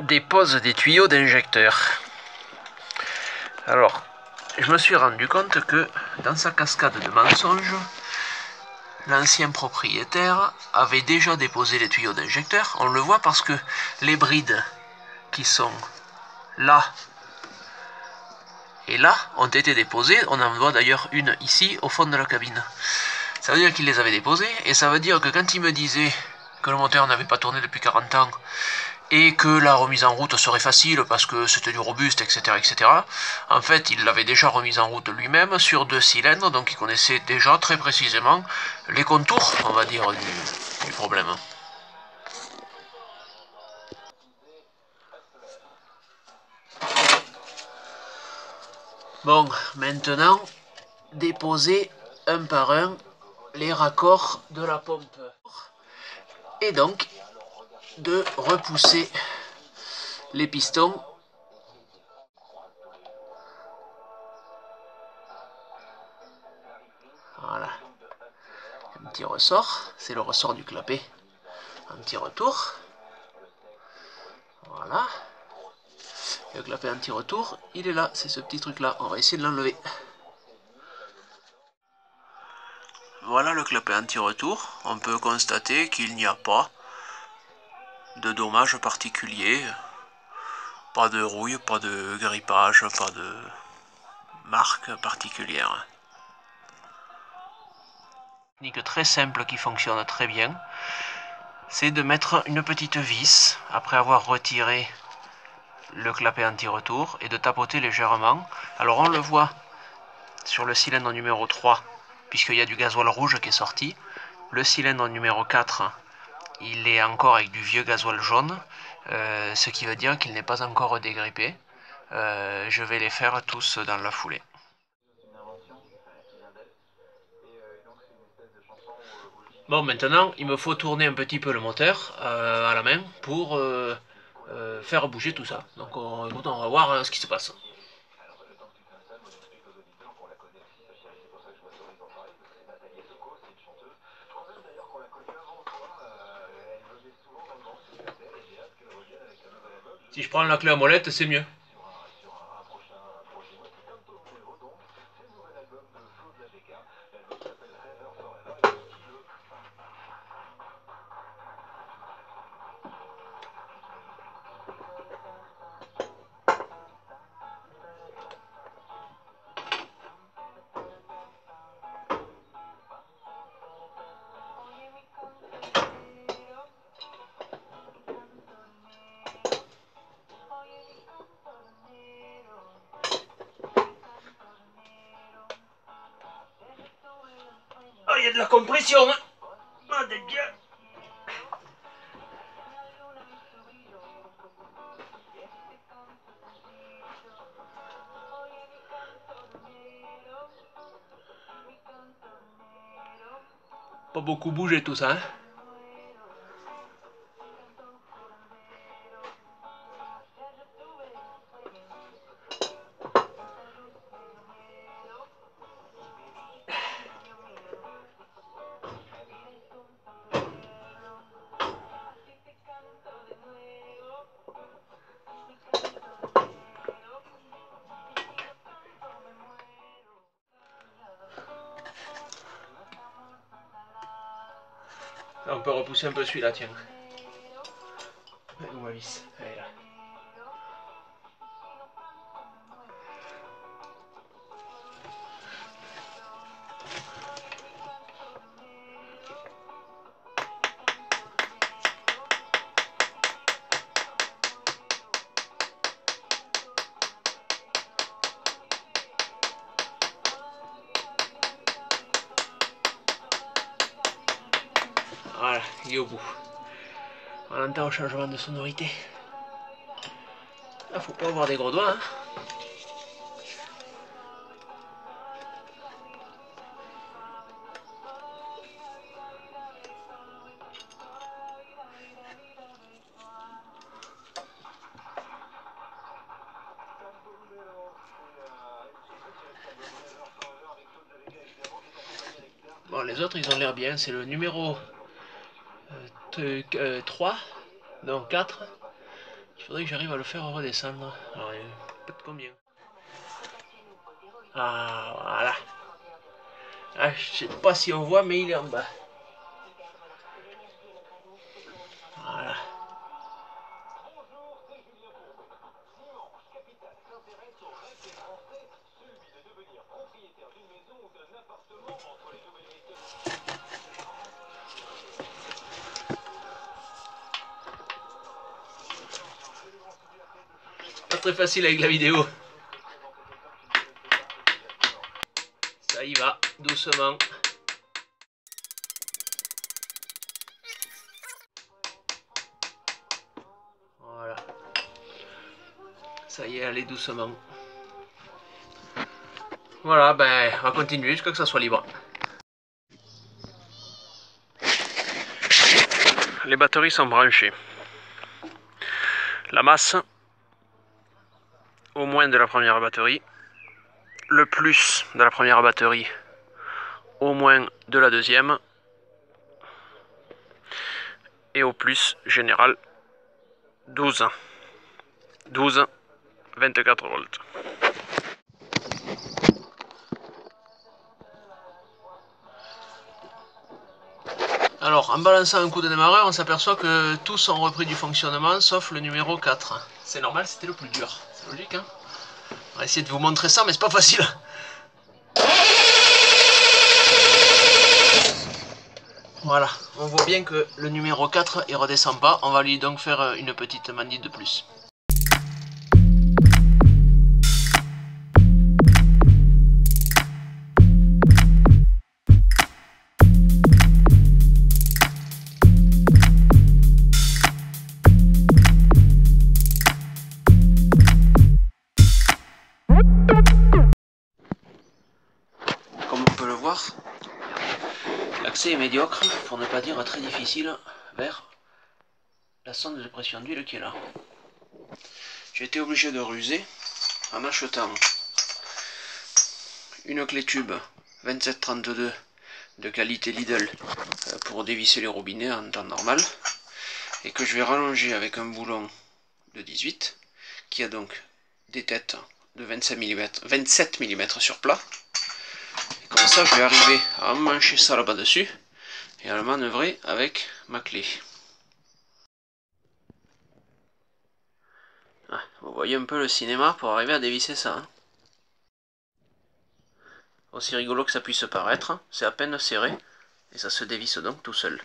dépose des tuyaux d'injecteur. Alors, je me suis rendu compte que dans sa cascade de mensonges, l'ancien propriétaire avait déjà déposé les tuyaux d'injecteur. On le voit parce que les brides qui sont là et là ont été déposées. On en voit d'ailleurs une ici au fond de la cabine. Ça veut dire qu'il les avait déposées, et ça veut dire que quand il me disait que le moteur n'avait pas tourné depuis 40 ans et que la remise en route serait facile parce que c'était du robuste, etc., etc., en fait, il l'avait déjà remise en route lui-même sur 2 cylindres, donc il connaissait déjà très précisément les contours, on va dire, du problème. Bon, maintenant, déposer un par un les raccords de la pompe. Et donc, de repousser les pistons. Voilà. Un petit ressort, c'est le ressort du clapet. Un petit retour. Voilà. Le clapet anti-retour, il est là, c'est ce petit truc là. On va essayer de l'enlever. Voilà le clapet anti-retour. On peut constater qu'il n'y a pas de dommages particuliers. Pas de rouille, pas de grippage, pas de marque particulière. Une technique très simple qui fonctionne très bien, c'est de mettre une petite vis après avoir retiré le clapet anti-retour et de tapoter légèrement. Alors on le voit sur le cylindre numéro 3 puisqu'il y a du gasoil rouge qui est sorti. Le cylindre numéro 4, il est encore avec du vieux gasoil jaune, ce qui veut dire qu'il n'est pas encore dégrippé. Je vais les faire tous dans la foulée. Bon, maintenant, il me faut tourner un petit peu le moteur à la main pour faire bouger tout ça. Donc, écoute, on va voir ce qui se passe. Si je prends la clé à molette, c'est mieux. Oh, il y a de la compression, hein. Oh, des bien. Pas beaucoup bougé tout ça, hein. On peut repousser un peu celui-là, tiens. Où ma vis? Elle est là. Voilà, il est au bout. On entend le changement de sonorité. Là, faut pas avoir des gros doigts, hein. Bon, les autres, ils ont l'air bien. C'est le numéro 3, non 4, faudrait que j'arrive à le faire redescendre. Alors, peut-être combien? Ah, voilà. Ah, je sais pas si on voit, mais il est en bas. Voilà. Pas très facile avec la vidéo. Ça y va, doucement. Voilà. Ça y est, allez doucement. Voilà, ben, on va continuer jusqu'à que ça soit libre. Les batteries sont branchées. La masse, au moins de la première batterie. Le plus de la première batterie, au moins de la deuxième. Et au plus général, 12. 12, 24 volts. Alors, en balançant un coup de démarreur, on s'aperçoit que tous ont repris du fonctionnement, sauf le numéro 4. C'est normal, c'était le plus dur. C'est logique, hein? On va essayer de vous montrer ça, mais c'est pas facile. Voilà, on voit bien que le numéro 4, il redescend pas. On va lui donc faire une petite manip de plus. Comme on peut le voir, l'accès est médiocre, pour ne pas dire très difficile, vers la sonde de pression d'huile qui est là. J'ai été obligé de ruser en achetant une clé tube 2732 de qualité Lidl pour dévisser les robinets en temps normal, et que je vais rallonger avec un boulon de 18 qui a donc des têtes de 27 mm sur plat. Et comme ça, je vais arriver à emmancher ça là-bas dessus et à le manœuvrer avec ma clé. Ah, vous voyez un peu le cinéma pour arriver à dévisser ça. Hein. Aussi rigolo que ça puisse paraître, c'est à peine serré et ça se dévisse donc tout seul.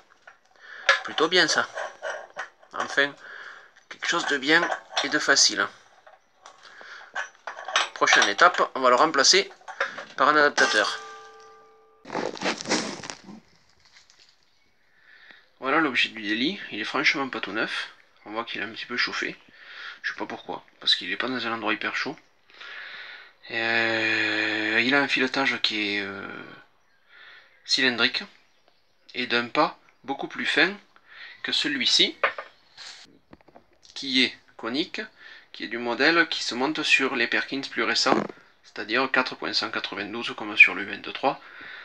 Plutôt bien ça. Enfin, quelque chose de bien et de facile. Prochaine étape, on va le remplacer par un adaptateur. Voilà l'objet du délit, il est franchement pas tout neuf. On voit qu'il est un petit peu chauffé. Je sais pas pourquoi, parce qu'il est pas dans un endroit hyper chaud. Il a un filetage qui est cylindrique et d'un pas beaucoup plus fin que celui-ci, qui est conique, qui est du modèle qui se monte sur les Perkins plus récents, c'est-à-dire 4.192 comme sur le U23,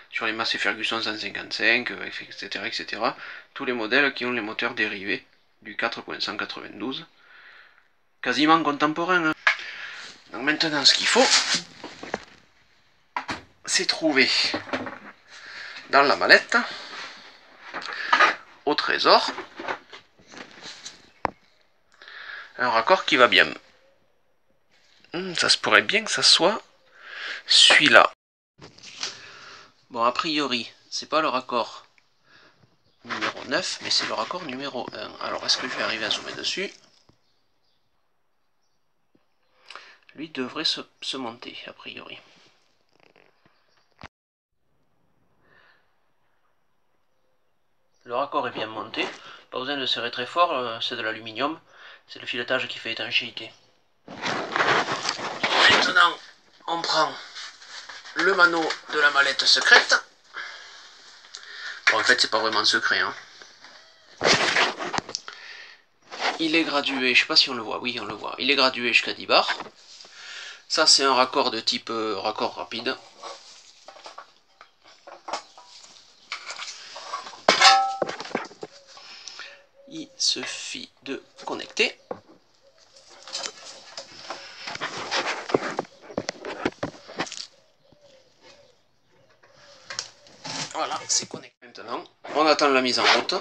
sur les Massey Ferguson 155, etc., etc. Tous les modèles qui ont les moteurs dérivés du 4.192, quasiment contemporains. Donc maintenant, ce qu'il faut, c'est trouver dans la mallette, au trésor, un raccord qui va bien. Ça se pourrait bien que ça soit celui-là. Bon, a priori, c'est pas le raccord numéro 9, mais c'est le raccord numéro 1. Alors, est-ce que je vais arriver à zoomer dessus? Lui devrait se monter, a priori. Le raccord est bien monté. Pas besoin de serrer très fort, c'est de l'aluminium. C'est le filetage qui fait étanchéité. Maintenant, on prend le mano de la mallette secrète. Bon, en fait, c'est pas vraiment secret. Hein. Il est gradué, je sais pas si on le voit, oui, on le voit. Il est gradué jusqu'à 10 bars. Ça, c'est un raccord de type raccord rapide. Il suffit de connecter. Voilà, c'est connecté. Maintenant, on attend la mise en route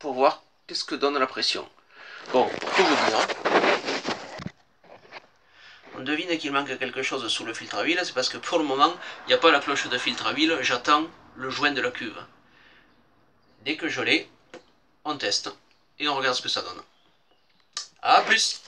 pour voir qu'est-ce que donne la pression. Bon, que vous dire, on devine qu'il manque quelque chose sous le filtre à huile, c'est parce que pour le moment, il n'y a pas la cloche de filtre à huile, j'attends le joint de la cuve. Dès que je l'ai, on teste et on regarde ce que ça donne. A plus!